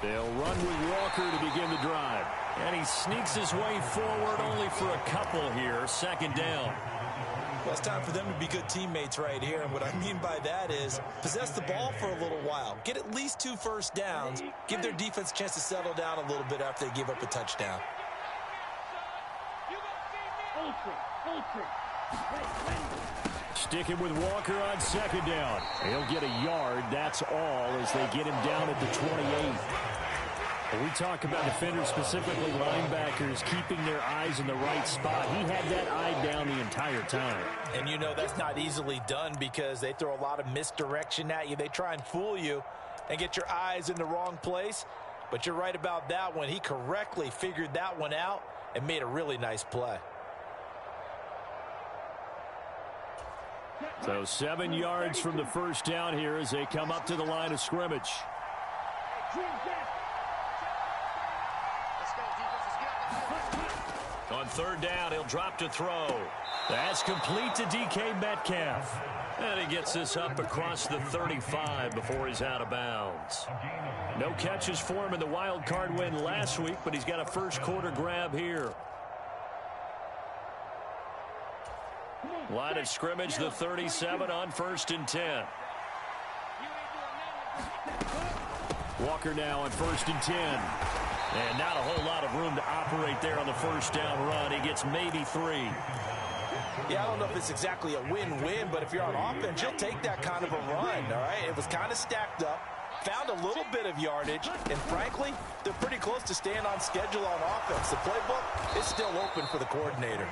They'll run with Walker to begin the drive. And he sneaks his way forward only for a couple here. Second down. Well, it's time for them to be good teammates right here. And what I mean by that is possess the ball for a little while. Get at least 2 first downs. Give their defense a chance to settle down a little bit after they give up a touchdown. Sticking with Walker on second down. He'll get a yard. That's all as they get him down at the 28. We talk about defenders, specifically linebackers, keeping their eyes in the right spot. He had that eye down the entire time. And you know that's not easily done because they throw a lot of misdirection at you. They try and fool you and get your eyes in the wrong place. But you're right about that one. He correctly figured that one out and made a really nice play. So 7 yards from the first down here as they come up to the line of scrimmage. On third down, he'll drop to throw. That's complete to DK Metcalf. And he gets this up across the 35 before he's out of bounds. No catches for him in the wild card win last week, but he's got a first quarter grab here. Line of scrimmage, the 37 on 1st and 10. Walker now on 1st and 10. And not a whole lot of room to operate there on the first down run. He gets maybe 3. Yeah, I don't know if it's exactly a win-win, but if you're on offense, you'll take that kind of a run, all right? It was kind of stacked up, found a little bit of yardage, and frankly, they're pretty close to staying on schedule on offense. The playbook is still open for the coordinator.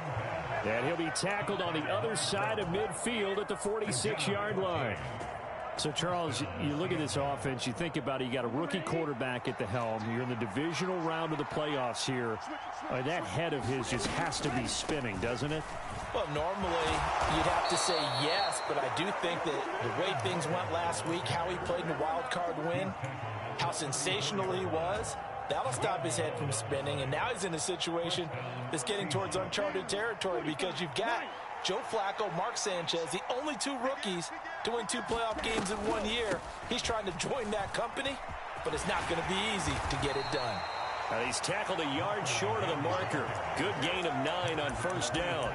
And he'll be tackled on the other side of midfield at the 46-yard line. So, Charles, you look at this offense, you think about it, you got a rookie quarterback at the helm. You're in the divisional round of the playoffs here. That head of his just has to be spinning, doesn't it? Well, normally you'd have to say yes, but I do think that the way things went last week, how he played in the wild card win, how sensational he was, that'll stop his head from spinning. And now he's in a situation that's getting towards uncharted territory because you've got Joe Flacco, Mark Sanchez, the only 2 rookies to win 2 playoff games in 1 year. He's trying to join that company, but it's not going to be easy to get it done. And he's tackled a yard short of the marker. Good gain of 9 on first down.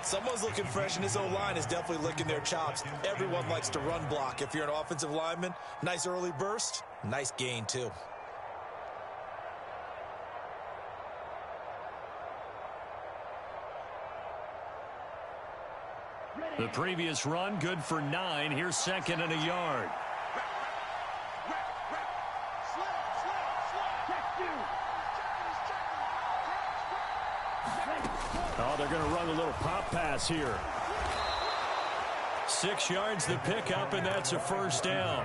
Someone's looking fresh, and his O-line is definitely licking their chops. Everyone likes to run block. If you're an offensive lineman, nice early burst, nice gain too. The previous run, good for 9. Here's 2nd and a yard. Oh, they're going to run a little pop pass here. 6 yards the pickup, and that's a first down.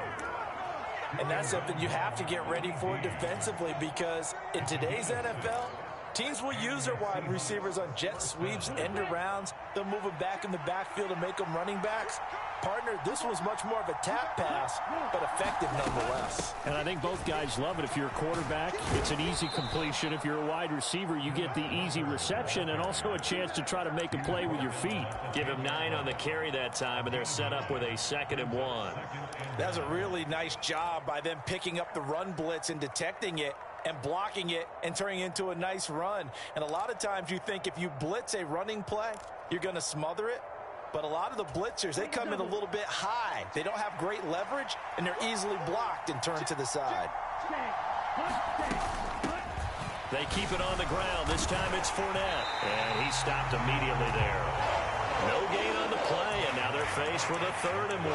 And that's something you have to get ready for defensively because in today's NFL, teams will use their wide receivers on jet sweeps, end arounds. They'll move them back in the backfield to make them running backs. Partner, this was much more of a tap pass, but effective nonetheless. And I think both guys love it. If you're a quarterback, it's an easy completion. If you're a wide receiver, you get the easy reception and also a chance to try to make a play with your feet. Give him 9 on the carry that time, and they're set up with a 2nd and 1. That's a really nice job by them picking up the run blitz and detecting it and blocking it and turning it into a nice run. And a lot of times you think if you blitz a running play, you're going to smother it. But a lot of the blitzers, they come in a little bit high. They don't have great leverage, and they're easily blocked and turned to the side. They keep it on the ground. This time it's Fournette. And he stopped immediately there. No gain on the play, and now they're faced with a 3rd and 1.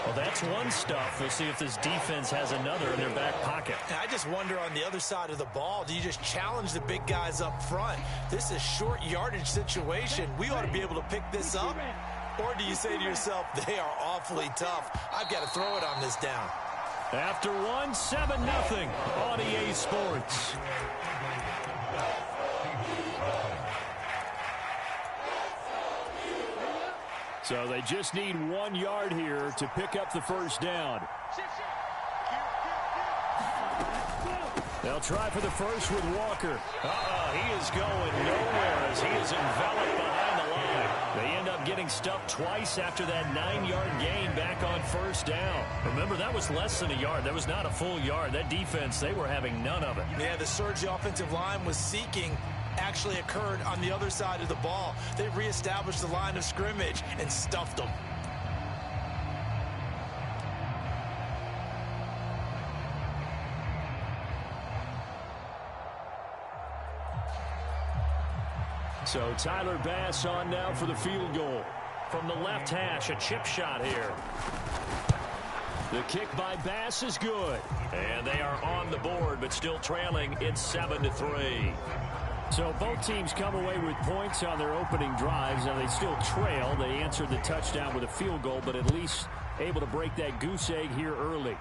Well, that's one stuff. We'll see if this defense has another in their back pocket. I just wonder on the other side of the ball, do you just challenge the big guys up front? This is short yardage situation. We ought to be able to pick this up. Or do you say to yourself, they are awfully tough. I've got to throw it on this down. After 1, 7-0 on EA Sports. So they just need 1 yard here to pick up the first down. They'll try for the first with Walker. He is going nowhere as he is enveloped behind the line. up getting stuffed twice after that 9-yard gain back on first down. Remember, that was less than a yard. That was not a full yard. That defense, they were having none of it. Yeah, the surge the offensive line was seeking actually occurred on the other side of the ball. They reestablished the line of scrimmage and stuffed them. So Tyler Bass on now for the field goal. From the left hash, a chip shot here. The kick by Bass is good. And they are on the board, but still trailing. It's 7-3. So both teams come away with points on their opening drives. Now they still trail. They answered the touchdown with a field goal, but at least able to break that goose egg here early.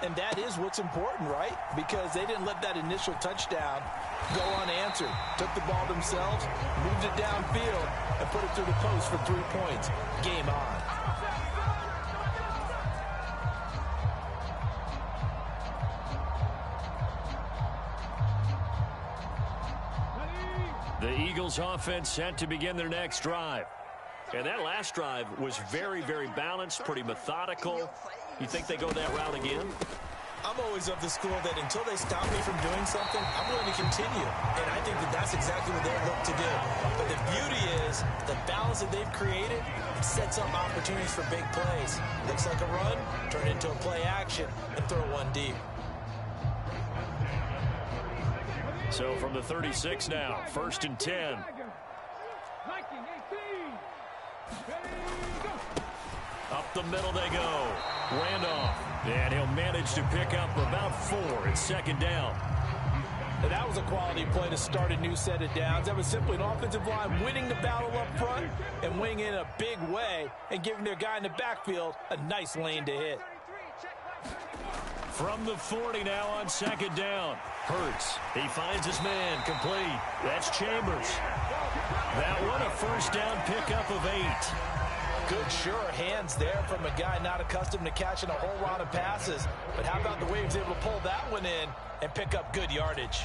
And that is what's important, right? Because they didn't let that initial touchdown go unanswered. Took the ball themselves, moved it downfield, and put it through the post for 3 points. Game on. The Eagles offense set to begin their next drive. And that last drive was very, very balanced, pretty methodical. You think they go that route again? I'm always of the school that until they stop me from doing something, I'm willing to continue. And I think that that's exactly what they look to do. But the beauty is the balance that they've created sets up opportunities for big plays. Looks like a run, turn it into a play action, and throw one deep. So from the 36 now, 1st and 10. Up the middle they go. Randolph. And he'll manage to pick up about 4. It's 2nd down. And that was a quality play to start a new set of downs. That was simply an offensive line winning the battle up front and winning in a big way and giving their guy in the backfield a nice lane to hit. From the 40 now on 2nd down. Hurts. He finds his man complete. That's Chambers. That one a 1st down pickup of 8. Good, sure hands there from a guy not accustomed to catching a whole lot of passes. But how about the way he was able to pull that one in and pick up good yardage?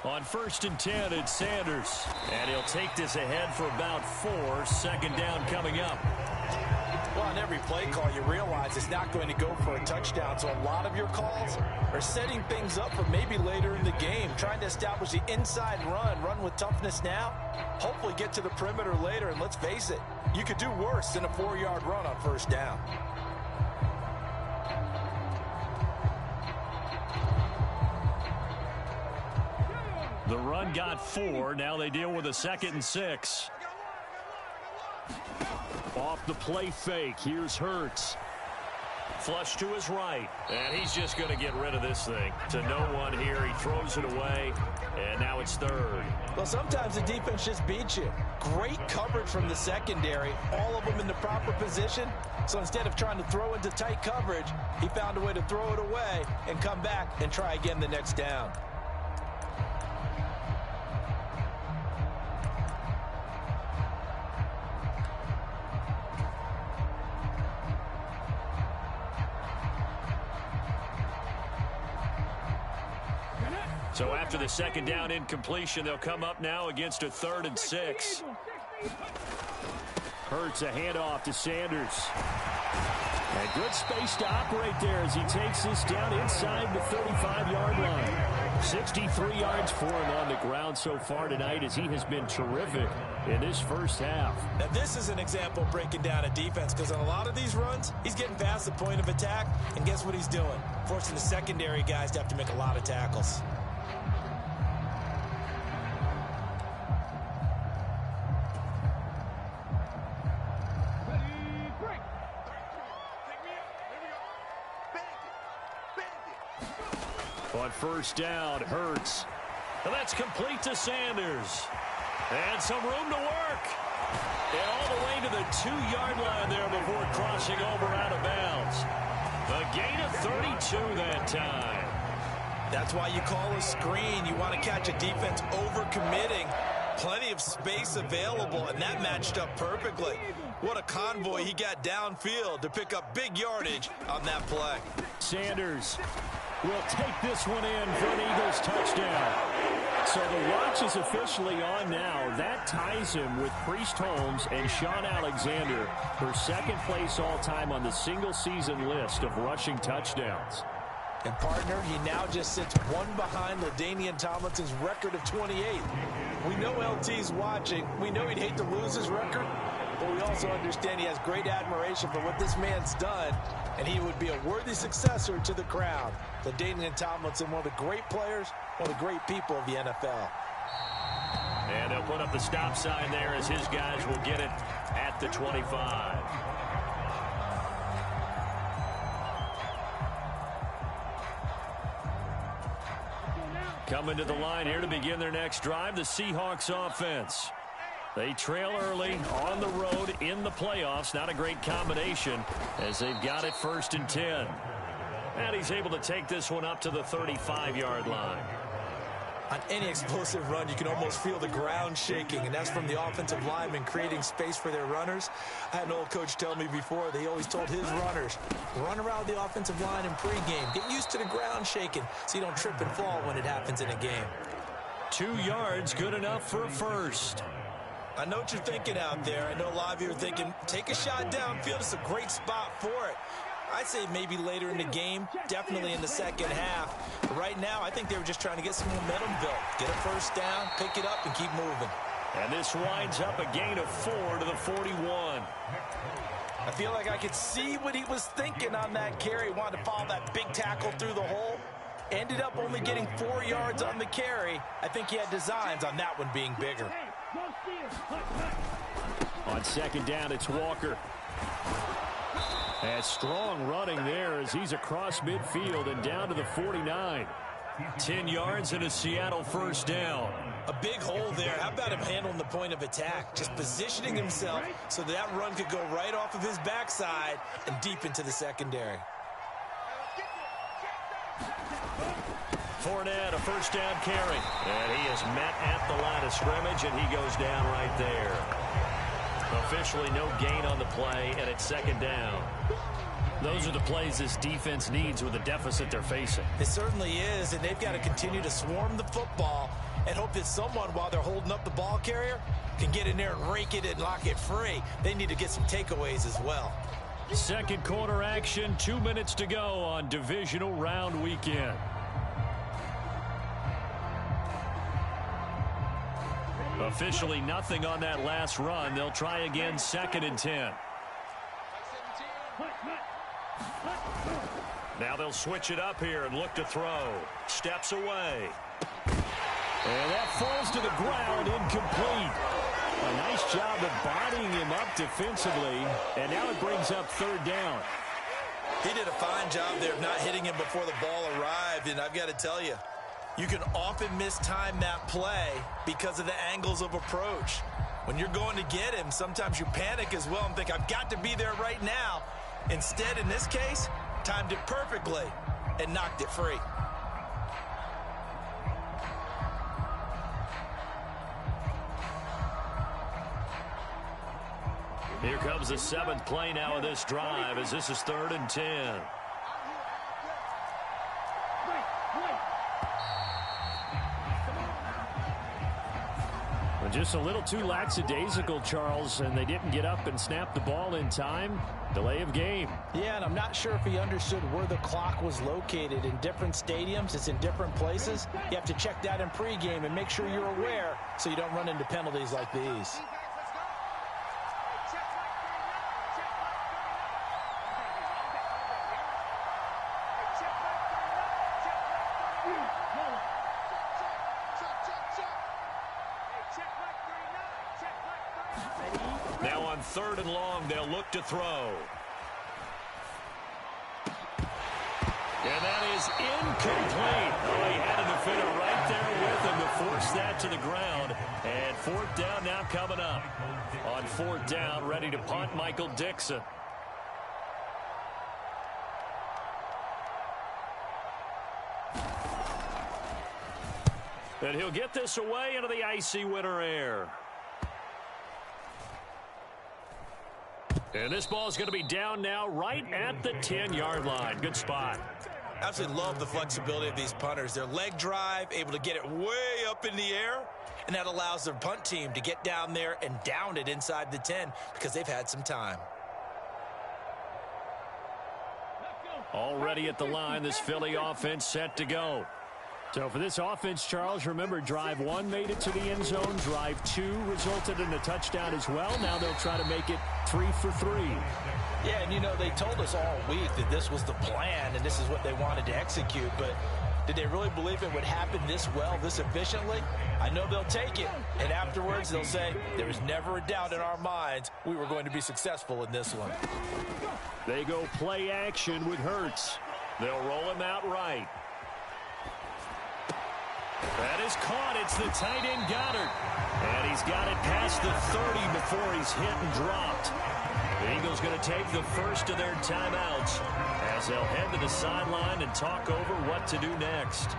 On 1st and 10, it's Sanders. And he'll take this ahead for about 4. 2nd down coming up. Well, on every play call, you realize it's not going to go for a touchdown. So a lot of your calls are setting things up for maybe later in the game, trying to establish the inside run with toughness now, hopefully get to the perimeter later. And let's face it, you could do worse than a 4-yard run on 1st down. The run got 4. Now they deal with a 2nd and 6. Off the play fake. Here's Hurts. Flush to his right. And he's just going to get rid of this thing. To no one here. He throws it away. And now it's 3rd. Well, sometimes the defense just beats you. Great coverage from the secondary. All of them in the proper position. So instead of trying to throw into tight coverage, he found a way to throw it away and come back and try again the next down. So after the 2nd down incompletion, they'll come up now against a 3rd and 6. Hurts a handoff to Sanders. And good space to operate there as he takes this down inside the 35-yard line. 63 yards for him on the ground so far tonight as he has been terrific in this first half. Now this is an example of breaking down a defense, because on a lot of these runs, he's getting past the point of attack, and guess what he's doing? Forcing the secondary guys to have to make a lot of tackles. On 1st down, Hurts. And that's complete to Sanders. And some room to work. And all the way to the 2-yard line there before crossing over out of bounds. A gain of 32 that time. That's why you call a screen. You want to catch a defense over-committing. Plenty of space available, and that matched up perfectly. What a convoy he got downfield to pick up big yardage on that play. Sanders will take this one in for an Eagles touchdown. So the watch is officially on now. That ties him with Priest Holmes and Sean Alexander for second place all-time on the single-season list of rushing touchdowns. And, partner, he now just sits one behind LaDainian Tomlinson's record of 28. We know LT's watching. We know he'd hate to lose his record, but we also understand he has great admiration for what this man's done, and he would be a worthy successor to the crown. LaDainian Tomlinson, one of the great players, one of the great people of the NFL. And they'll put up the stop sign there as his guys will get it at the 25. Coming to the line here to begin their next drive, the Seahawks offense. They trail early on the road in the playoffs. Not a great combination as they've got it 1st and 10. And he's able to take this one up to the 35-yard line. On any explosive run, you can almost feel the ground shaking, and that's from the offensive linemen creating space for their runners. I had an old coach tell me before, they always told his runners, run around the offensive line in pregame. Get used to the ground shaking so you don't trip and fall when it happens in a game. 2 yards, good enough for a first. I know what you're thinking out there. I know a lot of you are thinking, take a shot downfield. It's a great spot for it. I'd say maybe later in the game, definitely in the second half. But right now, I think they were just trying to get some momentum built. Get a first down, pick it up, and keep moving. And this winds up a gain of 4 to the 41. I feel like I could see what he was thinking on that carry. Wanted to follow that big tackle through the hole. Ended up only getting 4 yards on the carry. I think he had designs on that one being bigger. On second down, it's Walker. And strong running there as he's across midfield and down to the 49. 10 yards and a Seattle first down. A big hole there. How about him handling the point of attack? Just positioning himself so that run could go right off of his backside and deep into the secondary. Fournette, a first down carry. And he is met at the line of scrimmage, and he goes down right there. Officially no gain on the play, and it's second down. Those are the plays this defense needs with the deficit they're facing. It certainly is, and they've got to continue to swarm the football and hope that someone, while they're holding up the ball carrier, can get in there and rake it and lock it free. They need to get some takeaways as well. Second quarter action, 2 minutes to go on divisional round weekend. Officially nothing on that last run. They'll try again, 2nd and 10. Now they'll switch it up here and look to throw. Steps away. And that falls to the ground, incomplete. A nice job of bodying him up defensively. And now it brings up 3rd down. He did a fine job there of not hitting him before the ball arrived. And I've got to tell you, you can often mistime that play because of the angles of approach. When you're going to get him, sometimes you panic as well and think, I've got to be there right now. Instead, in this case, timed it perfectly and knocked it free. Here comes the 7th play now of this drive as this is 3rd and 10. Just a little too lackadaisical, Charles, and they didn't get up and snap the ball in time. Delay of game. Yeah, and I'm not sure if he understood where the clock was located. In different stadiums, it's in different places. You have to check that in pregame and make sure you're aware so you don't run into penalties like these. Now on 3rd and long, they'll look to throw. And that is incomplete. Oh, he had a defender right there with him to force that to the ground. And 4th down now coming up. On 4th down, ready to punt, Michael Dixon. And he'll get this away into the icy winter air. And this ball is going to be down now right at the 10-yard line. Good spot. Absolutely love the flexibility of these punters. Their leg drive, able to get it way up in the air, and that allows their punt team to get down there and down it inside the 10 because they've had some time. Already at the line, this Philly offense set to go. So for this offense, Charles, remember, drive 1 made it to the end zone. Drive 2 resulted in a touchdown as well. Now they'll try to make it 3 for 3. Yeah, and you know, they told us all week that this was the plan and this is what they wanted to execute, but did they really believe it would happen this well, this efficiently? I know they'll take it, and afterwards they'll say, there was never a doubt in our minds we were going to be successful in this one. They go play action with Hurts. They'll roll him out right. That is caught. It's the tight end Goddard. And he's got it past the 30 before he's hit and dropped. The Eagles going to take the first of their timeouts as they'll head to the sideline and talk over what to do next.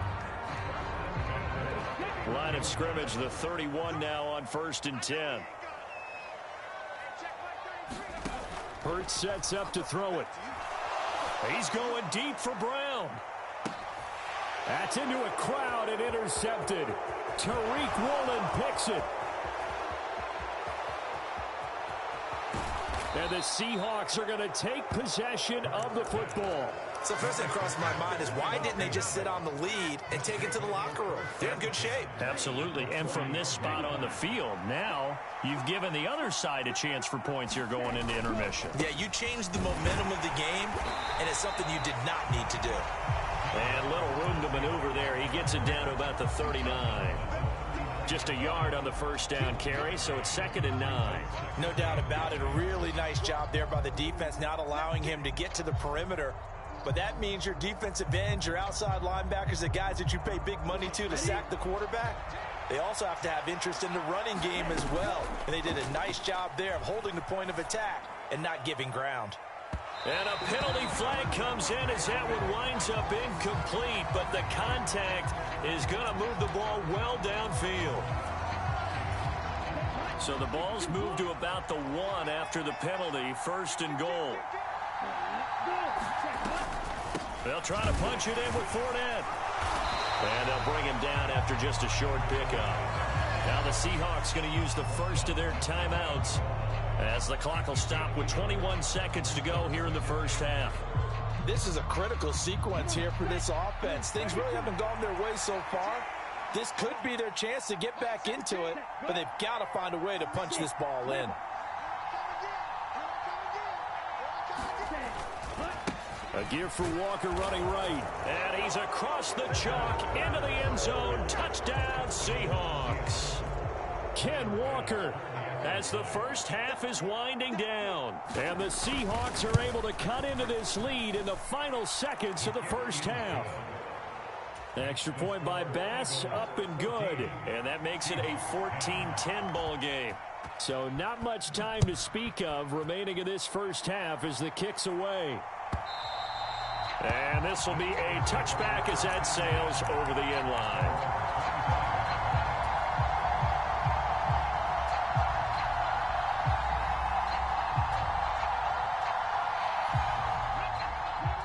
Line of scrimmage, the 31 now on 1st and 10. Hurts sets up to throw it. He's going deep for Brown. That's into a crowd and intercepted. Tariq Woolen picks it. And the Seahawks are going to take possession of the football. So first thing that crossed my mind is why didn't they just sit on the lead and take it to the locker room? They're in good shape. Absolutely. And from this spot on the field, now you've given the other side a chance for points here going into intermission. Yeah, you changed the momentum of the game, and it's something you did not need to do. And little room to maneuver there. He gets it down to about the 39. Just a yard on the first down carry, so it's 2nd and 9. No doubt about it. A really nice job there by the defense, not allowing him to get to the perimeter. But that means your defensive ends, your outside linebackers, the guys that you pay big money to sack the quarterback, they also have to have interest in the running game as well. And they did a nice job there of holding the point of attack and not giving ground. And a penalty flag comes in as that one winds up incomplete, but the contact is going to move the ball well downfield. So the ball's moved to about the 1 after the penalty, 1st and goal. They'll try to punch it in with Fournette. And they'll bring him down after just a short pickup. Now the Seahawks going to use the first of their timeouts as the clock will stop with 21 seconds to go here in the first half. This is a critical sequence here for this offense. Things really haven't gone their way so far. This could be their chance to get back into it, but they've got to find a way to punch this ball in. A give for Walker running right. And he's across the chalk into the end zone. Touchdown, Seahawks. Ken Walker as the first half is winding down. And the Seahawks are able to cut into this lead in the final seconds of the first half. Extra point by Bass, up and good. And that makes it a 14-10 ball game. So not much time to speak of remaining in this first half as the kick's away. And this will be a touchback as that sails over the end line.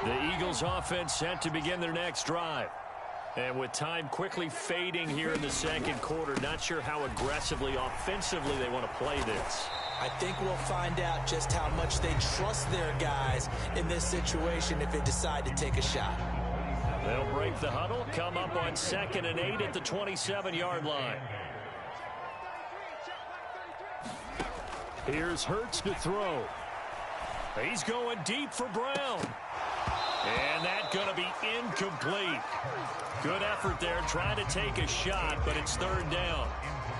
The Eagles offense set to begin their next drive. And with time quickly fading here in the second quarter, not sure how aggressively, offensively they want to play this. I think we'll find out just how much they trust their guys in this situation if they decide to take a shot. They'll break the huddle, come up on 2nd and 8 at the 27-yard line. Here's Hurts to throw. He's going deep for Brown. And that's going to be incomplete. Good effort there, trying to take a shot, but it's 3rd down.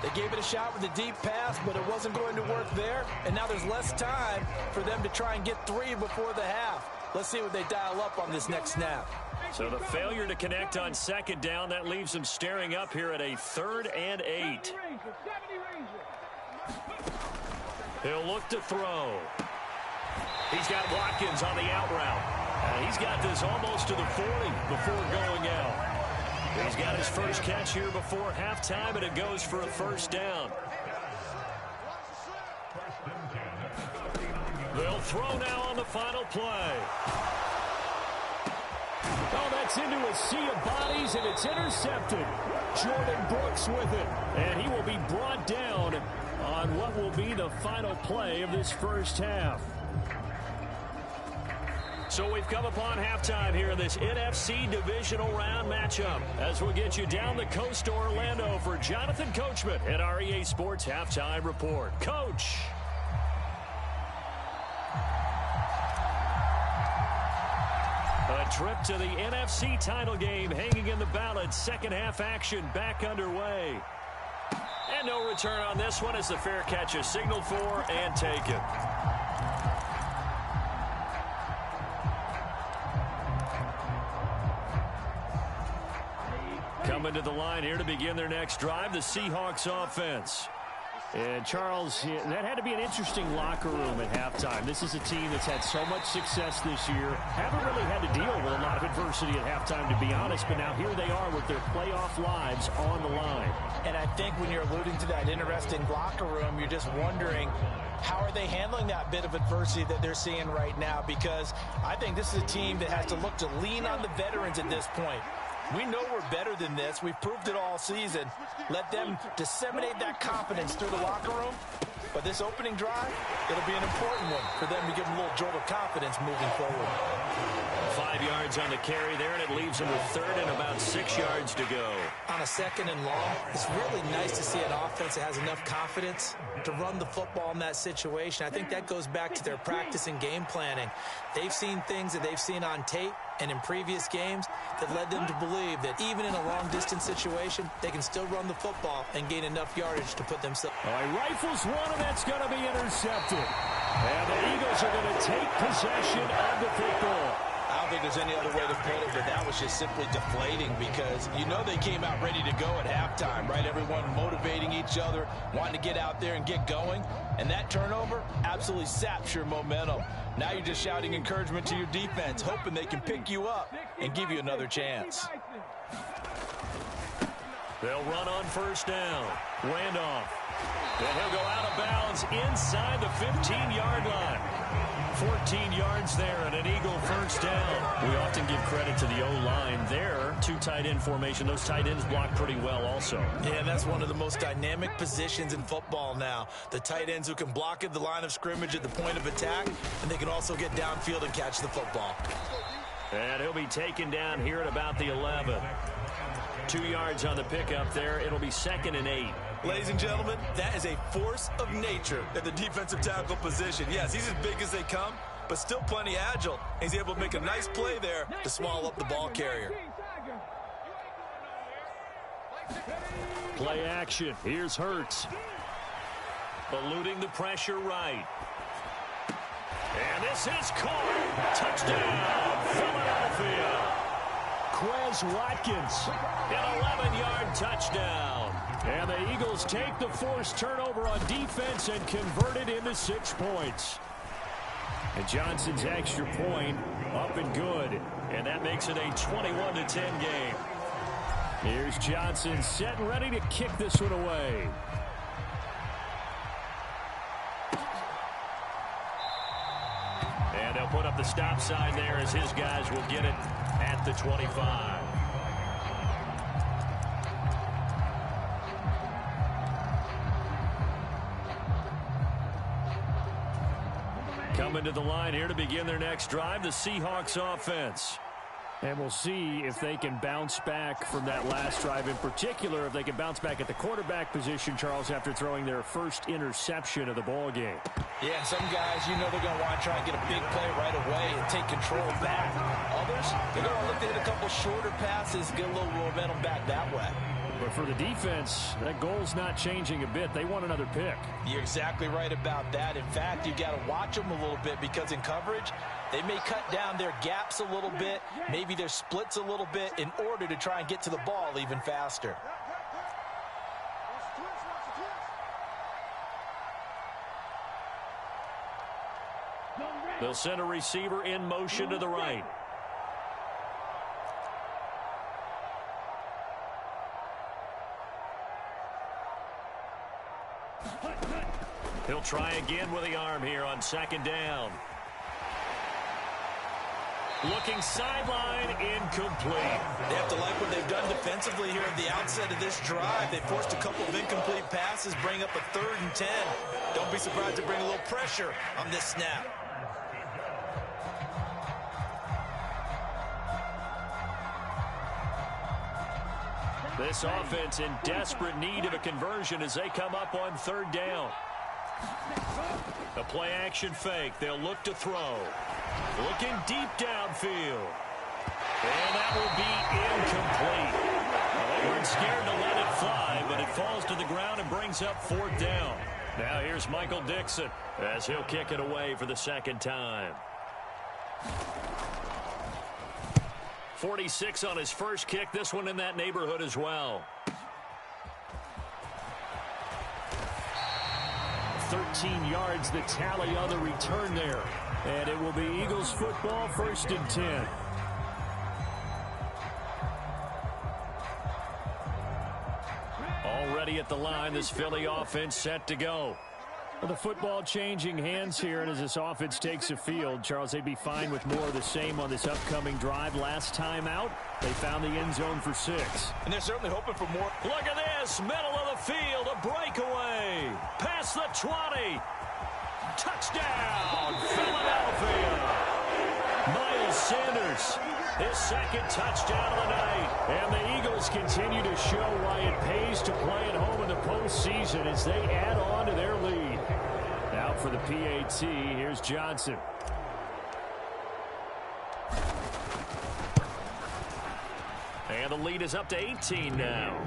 They gave it a shot with a deep pass, but it wasn't going to work there. And now there's less time for them to try and get 3 before the half. Let's see what they dial up on this next snap. So the failure to connect on 2nd down, that leaves them staring up here at a 3rd and 8. He'll look to throw. He's got Watkins on the out route. He's got this almost to the 40 before going out. He's got his first catch here before halftime, and it goes for a 1st down. They'll throw now on the final play. Oh, that's into a sea of bodies, and it's intercepted. Jordan Brooks with it, and he will be brought down on what will be the final play of this first half. So we've come upon halftime here in this NFC divisional round matchup. As we'll get you down the coast to Orlando for Jonathan Coachman at our EA Sports Halftime Report. Coach. A trip to the NFC title game hanging in the balance. Second half action back underway. And no return on this one as the fair catch is signaled for and taken. Coming to the line here to begin their next drive, the Seahawks offense. And, Charles, that had to be an interesting locker room at halftime. This is a team that's had so much success this year. Haven't really had to deal with a lot of adversity at halftime, to be honest. But now here they are with their playoff lives on the line. And I think when you're alluding to that interesting locker room, you're just wondering, how are they handling that bit of adversity that they're seeing right now? Because I think this is a team that has to look to lean on the veterans at this point. We know we're better than this. We've proved it all season. Let them disseminate that confidence through the locker room. But this opening drive, it'll be an important one for them to give them a little jolt of confidence moving forward. 5 yards on the carry there, and it leaves them with third and about 6 yards to go. On a second and long, it's really nice to see an offense that has enough confidence to run the football in that situation. I think that goes back to their practice and game planning. They've seen things that they've seen on tape and in previous games that led them to believe that even in a long-distance situation, they can still run the football and gain enough yardage to put themselves. All right, rifles one, and that's going to be intercepted. And the Eagles are going to take possession of the football. I don't think there's any other way to put it, but that was just simply deflating because you know they came out ready to go at halftime, right? Everyone motivating each other, wanting to get out there and get going. And that turnover absolutely saps your momentum. Now you're just shouting encouragement to your defense, hoping they can pick you up and give you another chance. They'll run on first down. Randolph. And he'll go out of bounds inside the 15-yard line. 14 yards there and an Eagle first down. We often give credit to the O-line there. Two tight end formation. Those tight ends block pretty well also. Yeah, that's one of the most dynamic positions in football now. The tight ends who can block at the line of scrimmage at the point of attack, and they can also get downfield and catch the football. And he'll be taken down here at about the 11. 2 yards on the pickup there. It'll be 2nd and 8. Ladies and gentlemen, that is a force of nature at the defensive tackle position. Yes, he's as big as they come, but still plenty agile. He's able to make a nice play there to swallow up the ball carrier. Play action. Here's Hurts. Eluding the pressure right. And this is caught. Touchdown, Philadelphia. Quez Watkins, an 11-yard touchdown. And the Eagles take the forced turnover on defense and convert it into 6 points. And Johnson's extra point up and good. And that makes it a 21-10 game. Here's Johnson set and ready to kick this one away. And they'll put up the stop sign there as his guys will get it at the 25. Coming to the line here to begin their next drive, the Seahawks offense. And we'll see if they can bounce back from that last drive. In particular, if they can bounce back at the quarterback position, Charles, after throwing their first interception of the ball game. Yeah, some guys, you know they're going to want to try and get a big play right away and take control back. Others, they're going to look to hit a couple shorter passes, get a little momentum back that way. But for the defense, that goal's not changing a bit. They want another pick. You're exactly right about that. In fact, you've got to watch them a little bit because in coverage, they may cut down their gaps a little bit, maybe their splits a little bit in order to try and get to the ball even faster. They'll send a receiver in motion to the right. He'll try again with the arm here on second down. Looking sideline, incomplete. They have to like what they've done defensively here at the outset of this drive. They forced a couple of incomplete passes, bring up a 3rd and 10. Don't be surprised to bring a little pressure on this snap. This offense in desperate need of a conversion as they come up on 3rd down. A play action fake. They'll look to throw. Looking deep downfield. And that will be incomplete. Well, they weren't scared to let it fly, but it falls to the ground and brings up 4th down. Now here's Michael Dixon as he'll kick it away for the 2nd time. 46 on his first kick. This one in that neighborhood as well. 13 yards the tally on the return there. And it will be Eagles football, 1st and 10. Already at the line, this Philly offense set to go. Well, the football changing hands here, and as this offense takes the field, Charles, they'd be fine with more of the same on this upcoming drive. Last time out, they found the end zone for 6. And they're certainly hoping for more. Look at this, middle of the field, a breakaway. Past the 20. Touchdown, Philadelphia. Miles Sanders, his 2nd touchdown of the night. And the Eagles continue to show why it pays to play at home in the postseason as they add on to their lead. Now for the PAT, here's Johnson. And the lead is up to 18 now.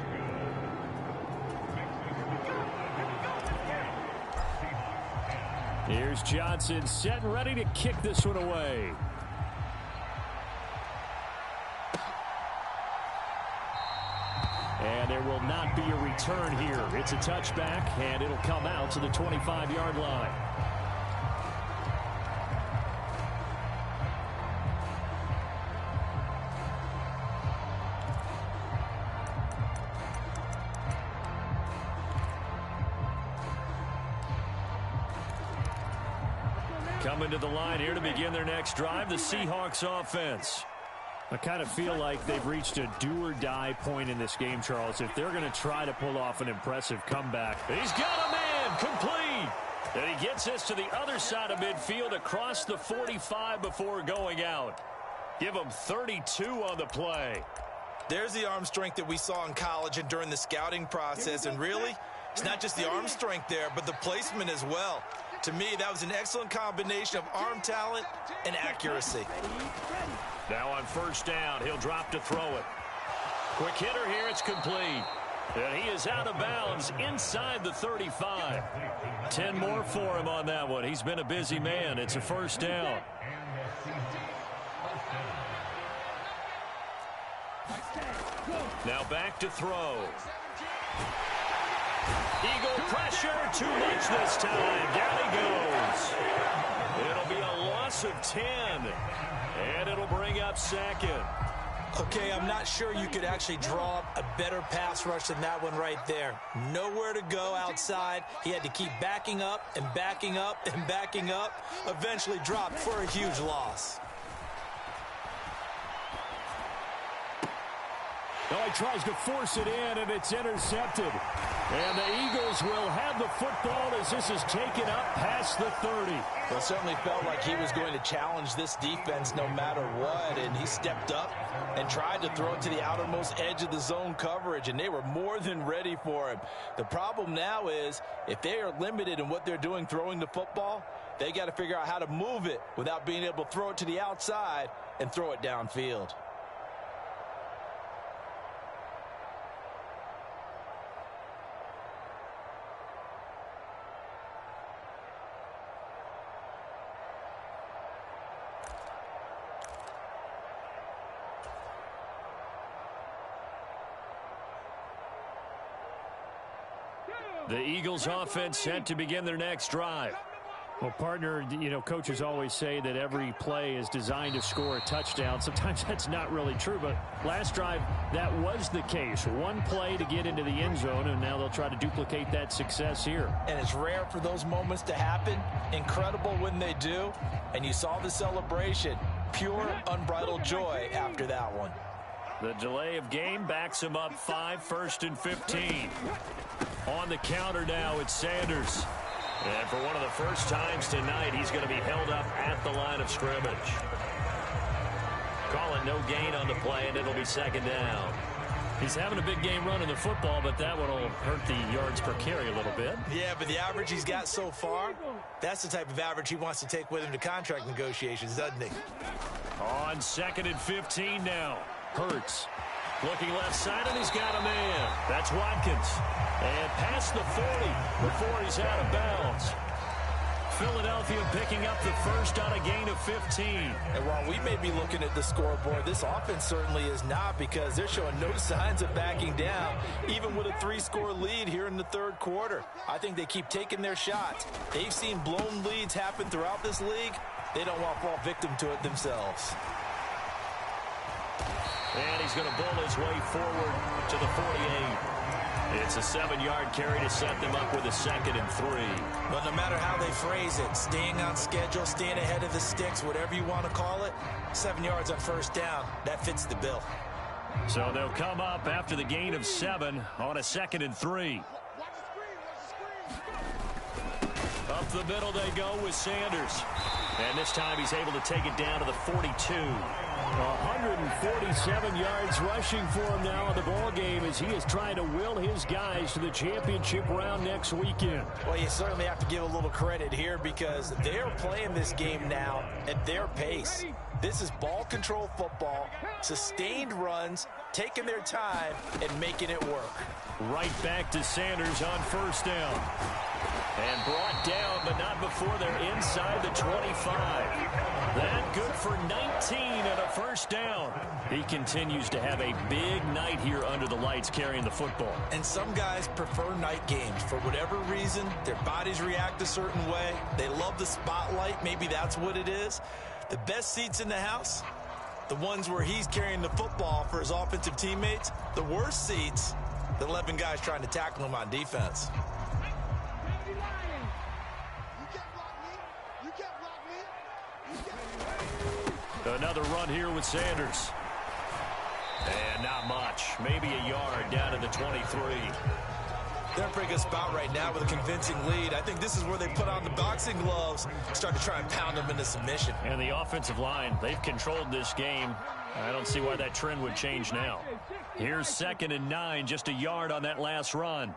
Here's Johnson set and ready to kick this one away. And there will not be a return here. It's a touchback, and it'll come out to the 25-yard line. Coming to the line here to begin their next drive, the Seahawks offense. I kind of feel like they've reached a do-or-die point in this game, Charles. If they're going to try to pull off an impressive comeback. He's got a man, complete. And he gets us to the other side of midfield across the 45 before going out. Give him 32 on the play. There's the arm strength that we saw in college and during the scouting process. And really, it's not just the arm strength there, but the placement as well. To me, that was an excellent combination of arm talent and accuracy. Now on 1st down, he'll drop to throw it. Quick hitter here, it's complete. And he is out of bounds inside the 35. 10 more for him on that one. He's been a busy man. It's a 1st down. Now back to throw. Eagle pressure, too much this time. Down he goes. It'll be a loss of 10. And it'll bring up 2nd. Okay, I'm not sure you could actually draw up a better pass rush than that one right there. Nowhere to go outside. He had to keep backing up and backing up and backing up. Eventually dropped for a huge loss. Oh, he tries to force it in, and it's intercepted. And the Eagles will have the football as this is taken up past the 30. Well, it certainly felt like he was going to challenge this defense no matter what, and he stepped up and tried to throw it to the outermost edge of the zone coverage, and they were more than ready for him. The problem now is if they are limited in what they're doing throwing the football, they got to figure out how to move it without being able to throw it to the outside and throw it downfield. The Eagles offense set to begin their next drive. Well, partner, you know, coaches always say that every play is designed to score a touchdown. Sometimes that's not really true, but last drive, that was the case. One play to get into the end zone, and now they'll try to duplicate that success here. And it's rare for those moments to happen. Incredible when they do. And you saw the celebration. pure, unbridled joy after that one. The delay of game backs him up 5, 1st and 15. On the counter now, it's Sanders. And for one of the first times tonight, he's going to be held up at the line of scrimmage. Call it no gain on the play, and it'll be 2nd down. He's having a big game running the football, but that one will hurt the yards per carry a little bit. Yeah, but the average he's got so far, that's the type of average he wants to take with him to contract negotiations, doesn't he? On 2nd and 15 now. Hurts. Looking left side, and he's got a man. That's Watkins. And past the 40 before he's out of bounds. Philadelphia picking up the first on a gain of 15. And while we may be looking at the scoreboard, this offense certainly is not, because they're showing no signs of backing down, even with a 3-score lead here in the 3rd quarter. I think they keep taking their shots. They've seen blown leads happen throughout this league. They don't want to fall victim to it themselves. And he's going to bull his way forward to the 48. It's a 7-yard carry to set them up with a 2nd and 3. But no matter how they phrase it, staying on schedule, staying ahead of the sticks, whatever you want to call it, 7 yards on 1st down, that fits the bill. So they'll come up after the gain of 7 on a 2nd and 3. Up the middle they go with Sanders. And this time he's able to take it down to the 42. 147 yards rushing for him now in the ball game as he is trying to will his guys to the championship round next weekend. Well, you certainly have to give a little credit here, because they're playing this game now at their pace. This is ball control football, sustained runs, taking their time and making it work. Right back to Sanders on 1st down. And brought down, but not before they're inside the 25. That good for 19 and a 1st down. He continues to have a big night here under the lights carrying the football. And some guys prefer night games. For whatever reason, their bodies react a certain way. They love the spotlight. Maybe that's what it is. The best seats in the house, the ones where he's carrying the football for his offensive teammates. The worst seats, the 11 guys trying to tackle him on defense. Another run here with Sanders. And not much. Maybe a yard down to the 23. They're in a pretty good spot right now with a convincing lead. I think this is where they put on the boxing gloves, start to try and pound them into submission. And the offensive line, they've controlled this game. I don't see why that trend would change now. Here's 2nd and 9, just a yard on that last run.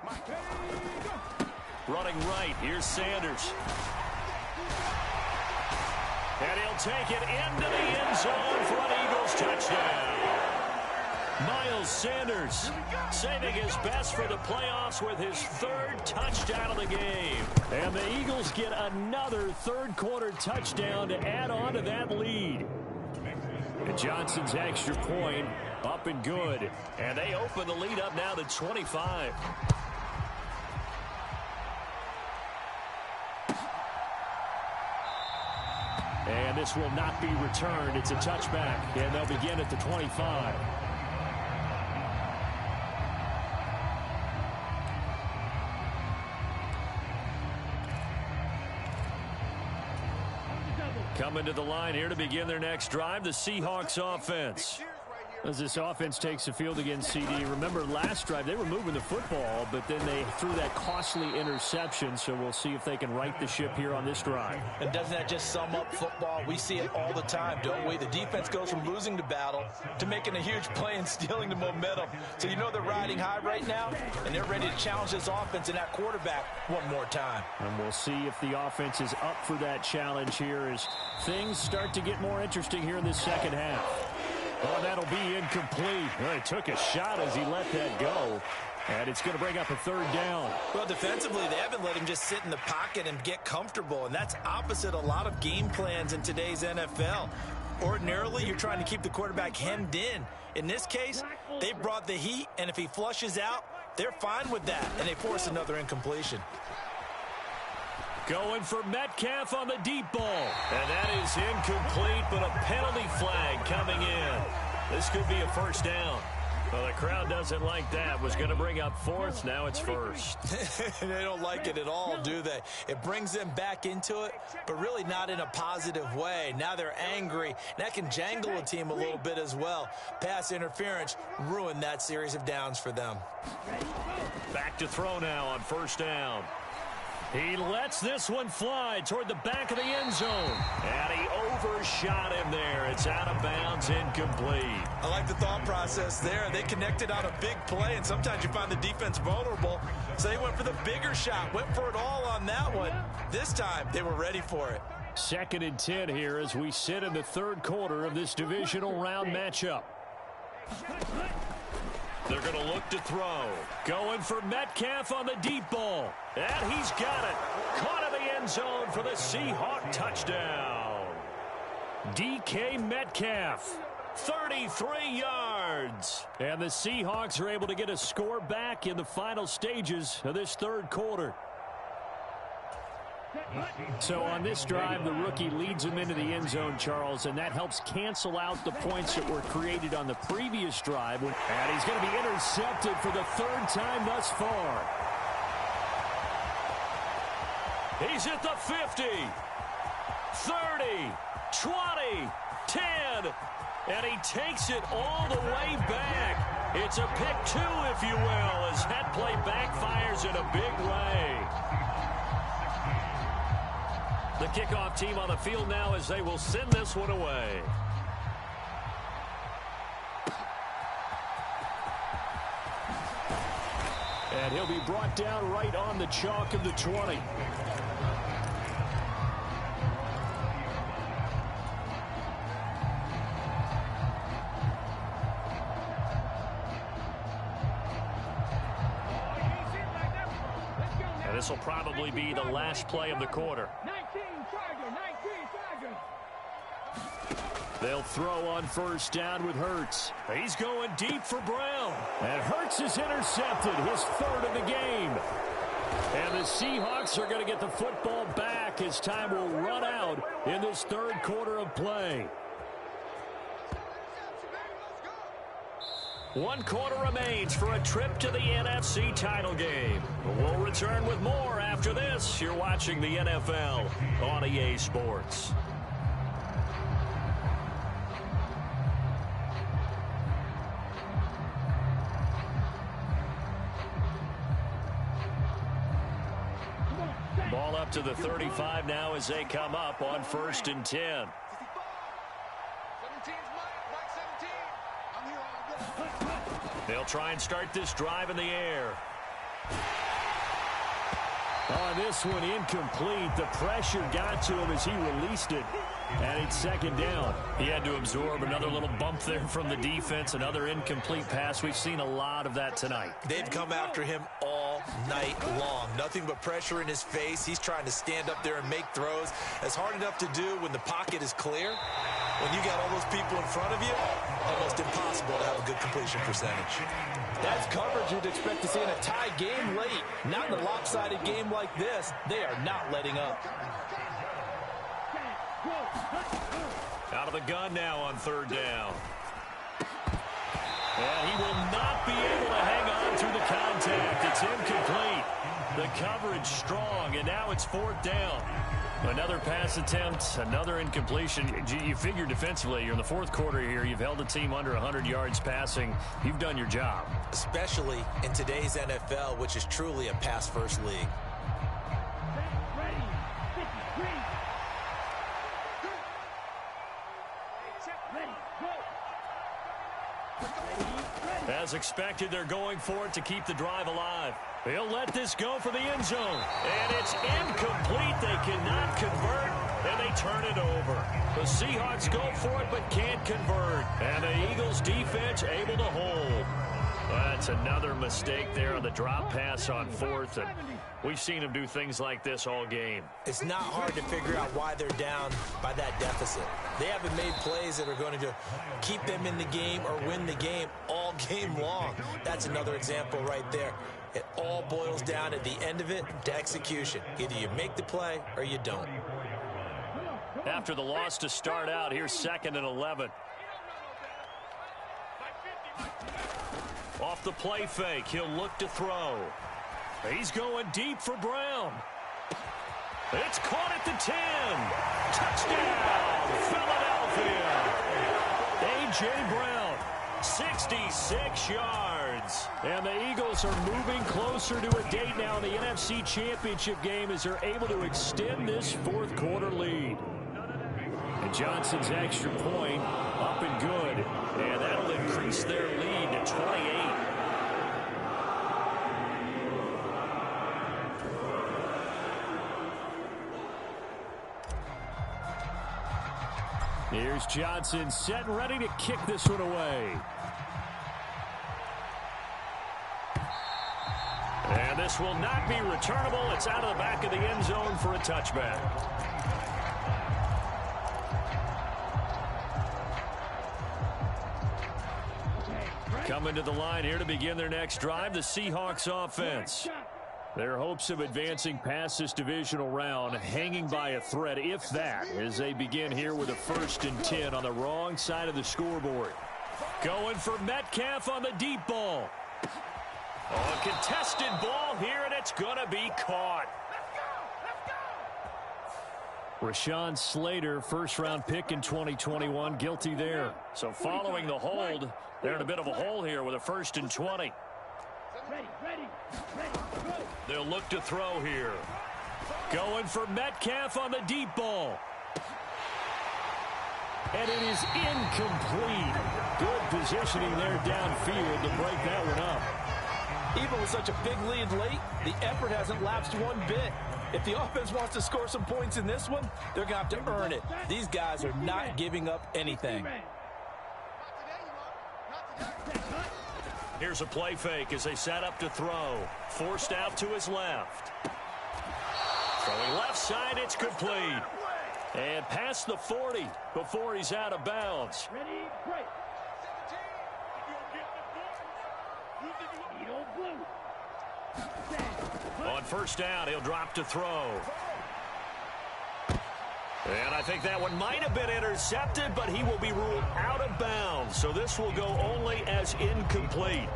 Running right, here's Sanders. And he'll take it into the end zone for an Eagles touchdown. Miles Sanders saving his best for the playoffs with his 3rd touchdown of the game. And the Eagles get another 3rd quarter touchdown to add on to that lead. And Johnson's extra point up and good. And they open the lead up now to 25. And this will not be returned. It's a touchback, and they'll begin at the 25. Coming to the line here to begin their next drive, the Seahawks offense. As this offense takes the field against CD, remember last drive they were moving the football, but then they threw that costly interception, so we'll see if they can right the ship here on this drive. And doesn't that just sum up football? We see it all the time, don't we? The defense goes from losing the battle to making a huge play and stealing the momentum. So you know they're riding high right now, and they're ready to challenge this offense and that quarterback one more time. And we'll see if the offense is up for that challenge here as things start to get more interesting here in this 2nd half. Oh, that'll be incomplete. Well, he took a shot as he let that go. And it's going to bring up a 3rd down. Well, defensively, they haven't let him just sit in the pocket and get comfortable. And that's opposite a lot of game plans in today's NFL. Ordinarily, you're trying to keep the quarterback hemmed in. In this case, they brought the heat, and if he flushes out, they're fine with that. And they force another incompletion. Going for Metcalf on the deep ball. And that is incomplete, but a penalty flag coming in. This could be a 1st down. Well, the crowd doesn't like that. Was going to bring up fourth. Now it's first. They don't like it at all, do they? It brings them back into it, but really not in a positive way. Now they're angry. That can jangle a team a little bit as well. Pass interference ruined that series of downs for them. Back to throw now on first down. He lets this one fly toward the back of the end zone. And he overshot him there. It's out of bounds, incomplete. I like the thought process there. They connected on a big play, and sometimes you find the defense vulnerable. So they went for the bigger shot, went for it all on that one. This time, they were ready for it. 2nd and 10 here as we sit in the third quarter of this divisional round matchup. They're going to look to throw. Going for Metcalf on the deep ball. And he's got it. Caught in the end zone for the Seahawks touchdown. DK Metcalf, 33 yards. And the Seahawks are able to get a score back in the final stages of this third quarter. So on this drive, the rookie leads him into the end zone, Charles, and that helps cancel out the points that were created on the previous drive. And he's going to be intercepted for the 3rd time thus far. He's at the 50, 30, 20, 10, and he takes it all the way back. It's a pick 2, if you will, as that play backfires in a big way. The kickoff team on the field now as they will send this one away. And he'll be brought down right on the chalk of the 20. And this will probably be the last play of the quarter. They'll throw on first down with Hurts. He's going deep for Brown. And Hurts is intercepted, his 3rd of the game. And the Seahawks are going to get the football back as time will run out in this third quarter of play. 1 quarter remains for a trip to the NFC title game. We'll return with more after this. You're watching the NFL on EA Sports. Ball up to the 35 now as they come up on 1st and 10. They'll try and start this drive in the air. On this one, incomplete. The pressure got to him as he released it. And it's 2nd down. He had to absorb another little bump there from the defense. Another incomplete pass. We've seen a lot of that tonight. They've come after him all night long. Nothing but pressure in his face. He's trying to stand up there and make throws. It's hard enough to do when the pocket is clear. When you got all those people in front of you, almost impossible to have a good completion percentage. That's coverage you'd expect to see in a tie game late. Not in a lopsided game like this. They are not letting up. Out of the gun now on 3rd down. And he will not be able to hang on through the contact. It's incomplete. The coverage strong, and now it's 4th down. Another pass attempt, another incompletion. You figure defensively, you're in the 4th quarter here. You've held a team under 100 yards passing. You've done your job. Especially in today's NFL, which is truly a pass-first league. As expected, they're going for it to keep the drive alive. He'll let this go for the end zone. And it's incomplete. They cannot convert, and they turn it over. The Seahawks go for it but can't convert. And the Eagles defense able to hold. That's another mistake there on the drop pass on 4th. And we've seen them do things like this all game. It's not hard to figure out why they're down by that deficit. They haven't made plays that are going to keep them in the game or win the game all game long. That's another example right there. It all boils down at the end of it to execution. Either you make the play or you don't. After the loss to start out, here's 2nd and 11. Off the play fake, he'll look to throw. He's going deep for Brown. It's caught at the 10. Touchdown, Philadelphia. A.J. Brown, 66 yards. And the Eagles are moving closer to a date now in the NFC Championship game as they're able to extend this fourth quarter lead. And Johnson's extra point up and good. And that'll increase their lead to 28. Here's Johnson set and ready to kick this one away. And this will not be returnable. It's out of the back of the end zone for a touchback. Coming to the line here to begin their next drive, the Seahawks offense. Their hopes of advancing past this divisional round hanging by a thread, if that, as they begin here with a 1st and 10 on the wrong side of the scoreboard. Going for Metcalf on the deep ball. Oh, a contested ball here, and it's going to be caught. Rashawn Slater, first-round pick in 2021, guilty there. So following the hold, they're in a bit of a hole here with a 1st and 20. They'll look to throw here. Going for Metcalf on the deep ball. And it is incomplete. Good positioning there downfield to break that one up. Even with such a big lead late, the effort hasn't lapsed one bit. If the offense wants to score some points in this one, they're going to have to earn it. These guys are not giving up anything. Here's a play fake as they set up to throw. Forced out to his left. Throwing left side, it's complete. And past the 40 before he's out of bounds. On first down, he'll drop to throw. And I think that one might have been intercepted, but he will be ruled out of bounds. So this will go only as incomplete.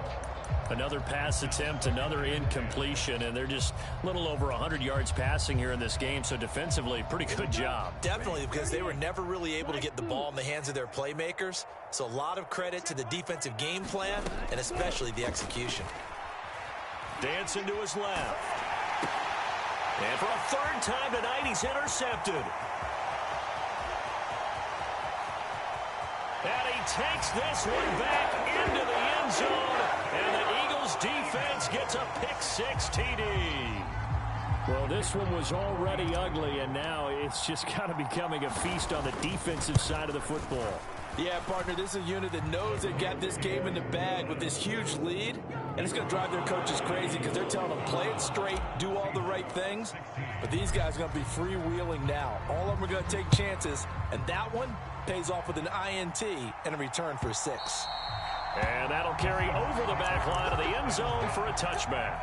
Another pass attempt, another incompletion, and they're just a little over 100 yards passing here in this game. So defensively, pretty good job. Definitely, because they were never really able to get the ball in the hands of their playmakers. So a lot of credit to the defensive game plan and especially the execution. Dancing to his left. And for a 3rd time tonight, he's intercepted. And he takes this one back into the end zone. And the Eagles defense gets a pick-6 TD. Well, this one was already ugly, and now it's just kind of becoming a feast on the defensive side of the football. Yeah, partner, this is a unit that knows they got this game in the bag with this huge lead, and it's going to drive their coaches crazy because they're telling them, play it straight, do all the right things. But these guys are going to be freewheeling now. All of them are going to take chances, and that one pays off with an INT and a return for 6. And that'll carry over the back line of the end zone for a touchback.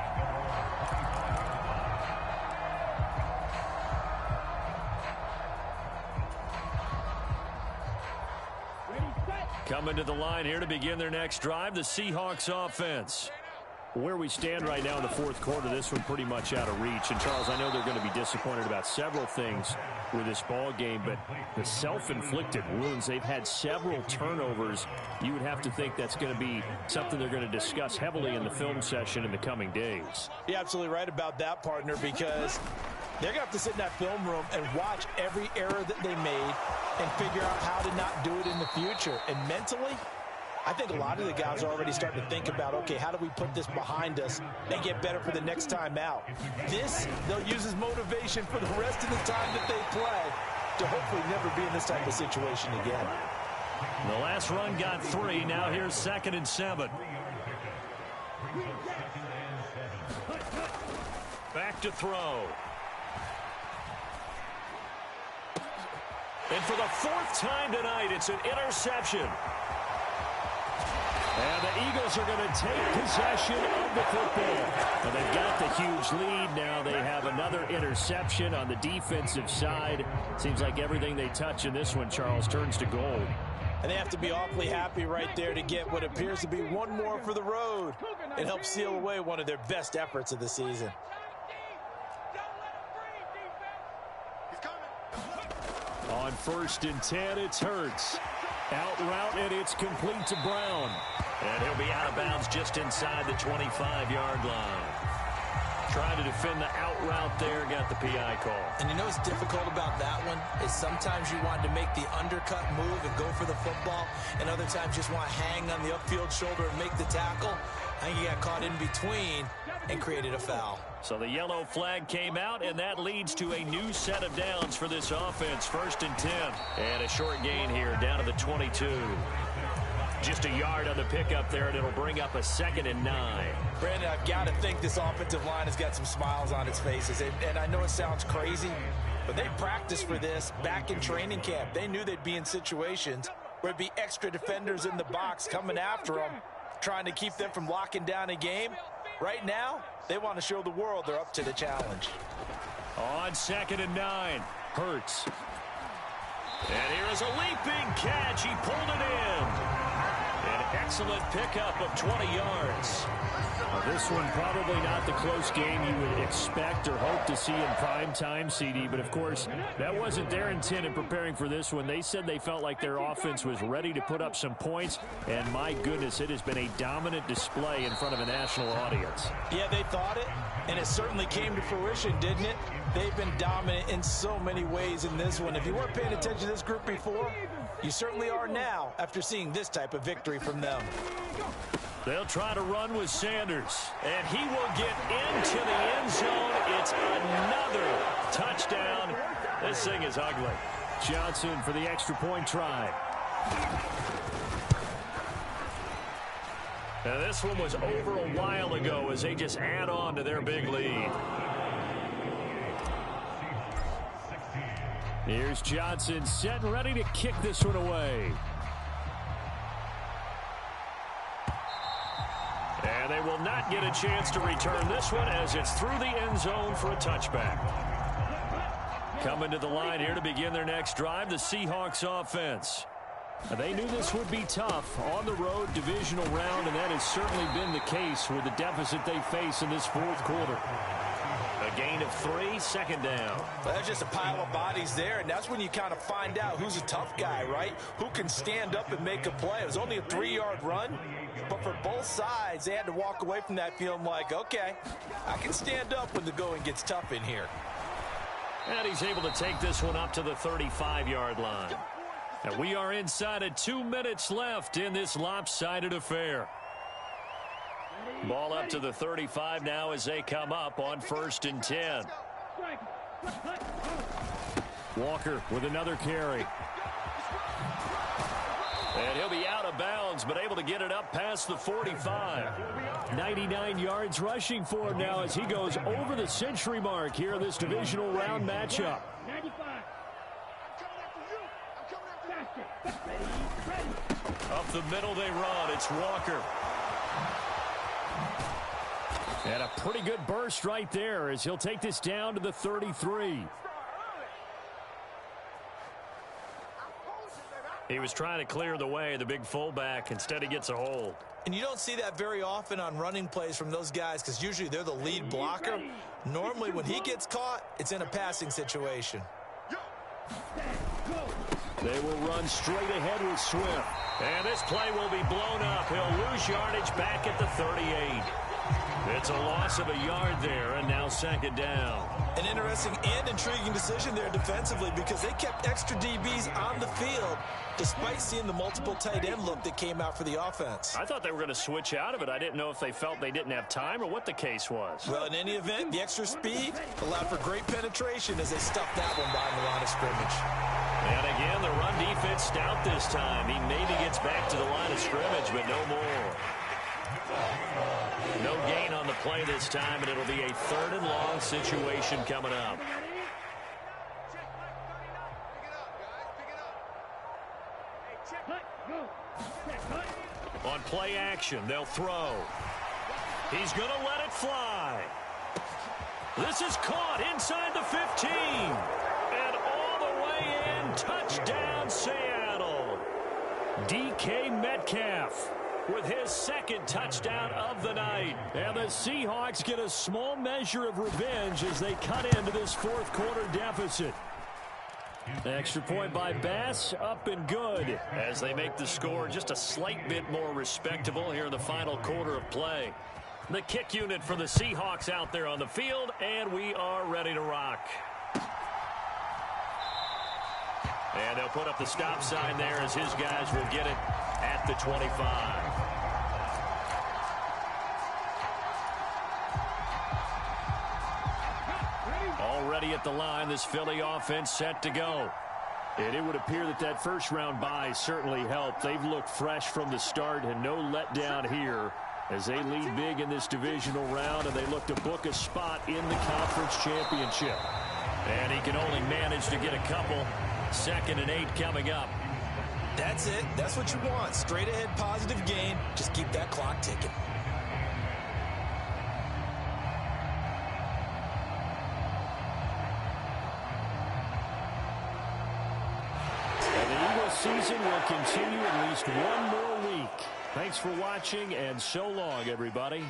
Coming to the line here to begin their next drive, the Seahawks offense. Where we stand right now in the fourth quarter, this one pretty much out of reach. And, Charles, I know they're going to be disappointed about several things with this ball game, but the self-inflicted wounds, they've had several turnovers. You would have to think that's going to be something they're going to discuss heavily in the film session in the coming days. You're absolutely right about that, partner, because they're going to have to sit in that film room and watch every error that they made and figure out how to not do it in the future. And mentally, I think a lot of the guys are already starting to think about, okay, how do we put this behind us and get better for the next time out? This, they'll use as motivation for the rest of the time that they play to hopefully never be in this type of situation again. The last run got 3. Now here's 2nd and 7. Back to throw. And for the 4th time tonight, it's an interception. And the Eagles are going to take possession of the football. And they've got the huge lead. Now they have another interception on the defensive side. Seems like everything they touch in this one, Charles, turns to gold. And they have to be awfully happy right there to get what appears to be one more for the road. It helps seal away one of their best efforts of the season. On 1st and 10, it's Hurts. Out route, and it's complete to Brown. And he'll be out of bounds just inside the 25-yard line. Trying to defend the out route there, got the PI call. And you know what's difficult about that one is sometimes you want to make the undercut move and go for the football, and other times just want to hang on the upfield shoulder and make the tackle. I think he got caught in between and created a foul. So the yellow flag came out, and that leads to a new set of downs for this offense. 1st and 10. And a short gain here down to the 22. Just a yard on the pickup there, and it'll bring up a 2nd and 9. Brandon, I've got to think this offensive line has got some smiles on its faces. And I know it sounds crazy, but they practiced for this back in training camp. They knew they'd be in situations where there'd be extra defenders in the box coming after them, trying to keep them from locking down a game. Right now, they want to show the world they're up to the challenge. On 2nd and 9, Hurts. And here is a leaping catch. He pulled it in. An excellent pickup of 20 yards. Well, this one probably not the close game you would expect or hope to see in prime time, CD. But, of course, that wasn't their intent in preparing for this one. They said they felt like their offense was ready to put up some points. And, my goodness, it has been a dominant display in front of a national audience. Yeah, they thought it, and it certainly came to fruition, didn't it? They've been dominant in so many ways in this one. If you weren't paying attention to this group before, you certainly are now after seeing this type of victory from them. They'll try to run with Sanders. And he will get into the end zone. It's another touchdown. This thing is ugly. Johnson for the extra point try. Now this one was over a while ago as they just add on to their big lead. Here's Johnson set and ready to kick this one away. And they will not get a chance to return this one as it's through the end zone for a touchback. Coming to the line here to begin their next drive, the Seahawks offense. They knew this would be tough on the road, divisional round, and that has certainly been the case with the deficit they face in this 4th quarter. A gain of 3, 2nd down. Well, that's just a pile of bodies there, and that's when you kind of find out who's a tough guy, right? Who can stand up and make a play. It was only a 3-yard run, but for both sides, they had to walk away from that feeling like, okay, I can stand up when the going gets tough in here. And he's able to take this one up to the 35-yard line. And we are inside of 2 minutes left in this lopsided affair. Ball up to the 35 now as they come up on 1st and 10. Walker with another carry. And he'll be out of bounds, but able to get it up past the 45. 99 yards rushing for him now as he goes over the century mark here in this divisional round matchup. Up the middle they run. It's Walker. And a pretty good burst right there as he'll take this down to the 33. He was trying to clear the way, the big fullback. Instead, he gets a hold. And you don't see that very often on running plays from those guys because usually they're the lead blocker. Normally, when he gets caught, it's in a passing situation. They will run straight ahead with Swift. And this play will be blown up. He'll lose yardage back at the 38. It's a loss of a yard there, and now 2nd down. An interesting and intriguing decision there defensively because they kept extra DBs on the field despite seeing the multiple tight end look that came out for the offense. I thought they were going to switch out of it. I didn't know if they felt they didn't have time or what the case was. Well, in any event, the extra speed allowed for great penetration as they stuffed that one behind the line of scrimmage. And again, the run defense stout this time. He maybe gets back to the line of scrimmage, but no more. No gain on the play this time, and it'll be a 3rd and long situation coming up. On play action, they'll throw. He's going to let it fly. This is caught inside the 15. And all the way in, touchdown Seattle. DK Metcalf with his second touchdown of the night. And the Seahawks get a small measure of revenge as they cut into this fourth quarter deficit. Extra point by Bass, up and good. As they make the score just a slight bit more respectable here in the final quarter of play. The kick unit for the Seahawks out there on the field, and we are ready to rock. And they'll put up the stop sign there as his guys will get it at the 25. Already at the line, this Philly offense set to go. And it would appear that that first-round bye certainly helped. They've looked fresh from the start and no letdown here as they lead big in this divisional round, and they look to book a spot in the conference championship. And he can only manage to get a couple. 2nd and 8 coming up. That's it. That's what you want. Straight ahead positive gain. Just keep that clock ticking. And the Eagles season will continue at least one more week. Thanks for watching, and so long, everybody.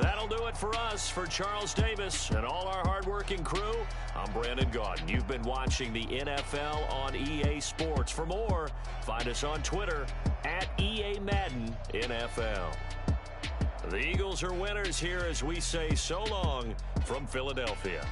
That'll do it for us. For Charles Davis and all our hardworking crew, I'm Brandon Gaudin. You've been watching the NFL on EA Sports. For more, find us on Twitter at EA Madden NFL. The Eagles are winners here as we say so long from Philadelphia.